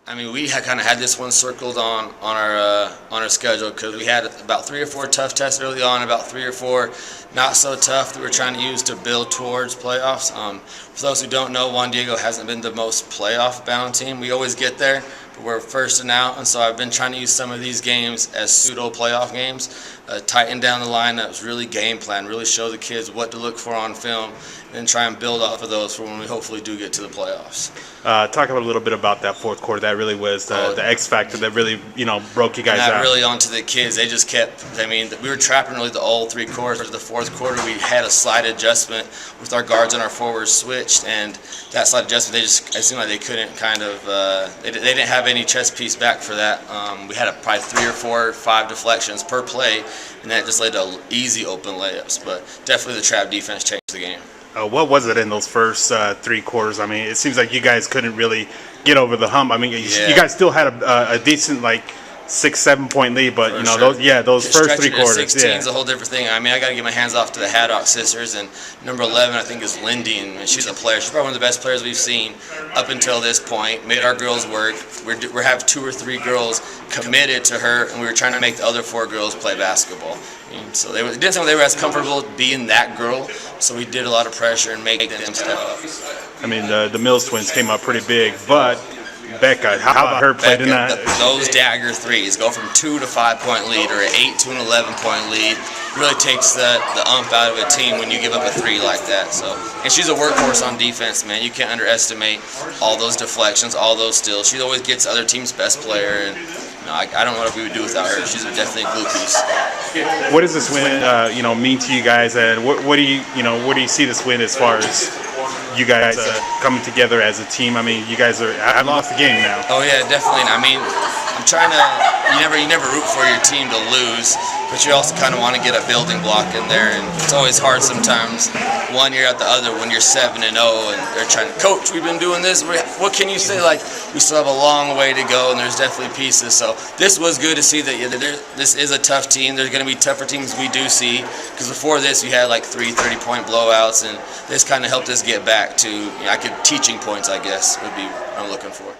I mean, we had kind of had this one circled on our schedule because we had about 3 or 4 tough tests early on, about 3 or 4 not so tough that we're trying to use to build towards playoffs. For those who don't know, Juan Diego hasn't been the most playoff-bound team. We always get there, but we're first and out, and so I've been trying to use some of these games as pseudo-playoff games, tighten down the lineups, really game plan, really show the kids what to look for on film, and try and build off of those for when we hopefully do get to the playoffs. Talk a little bit about that fourth quarter. That really was the X factor that really, broke you guys out. Really onto the kids. They just kept. I mean, we were trapping really the all 3 quarters. The fourth quarter, we had a slight adjustment with our guards and our forwards switched, and that slight adjustment, it seemed like they couldn't kind of. They didn't have any chest piece back for that. We had probably 3 or 4, 5 deflections per play, and that just led to easy open layups. But definitely the trap defense changed the game. What was it in those first 3 quarters? I mean, it seems like you guys couldn't really get over the hump. I mean, you guys still had a decent 6-7 point lead, but those first 3 quarters. 16 is a whole different thing. I mean, I got to give my hands off to the Haddock sisters, and number 11 I think is Lindy, and she's a player. She's probably one of the best players we've seen up until this point. Made our girls work. We have 2 or 3 girls committed to her, and we were trying to make the other 4 girls play basketball. So it didn't seem like they were as comfortable being that girl, so we did a lot of pressure and make them step up. I mean, the Mills twins came up pretty big, but Becca, how about her play tonight? Those dagger threes go from 2 to 5 point lead, or an 8 to an 11 point lead. Really takes the ump out of a team when you give up a 3 like that. So, and she's a workhorse on defense, man. You can't underestimate all those deflections, all those steals. She always gets other team's best player, and I don't know what we would do without her. She's definitely a glue piece. What does this win, mean to you guys? And what do you see this win as far as you guys coming together as a team? I mean, you guys have lost the game now. Oh yeah, definitely. I mean, I'm trying to. You never root for your team to lose, but you also kind of want to get a building block in there, and it's always hard sometimes. One year at the other when you're 7-0 and they're trying to coach. We've been doing this. What can you say? Like, we still have a long way to go, and there's definitely pieces. So this was good to see that this is a tough team. There's going to be tougher teams we do see, because before this we had like 3 30-point blowouts, and this kind of helped us get back to teaching points, I guess would be what I'm looking for.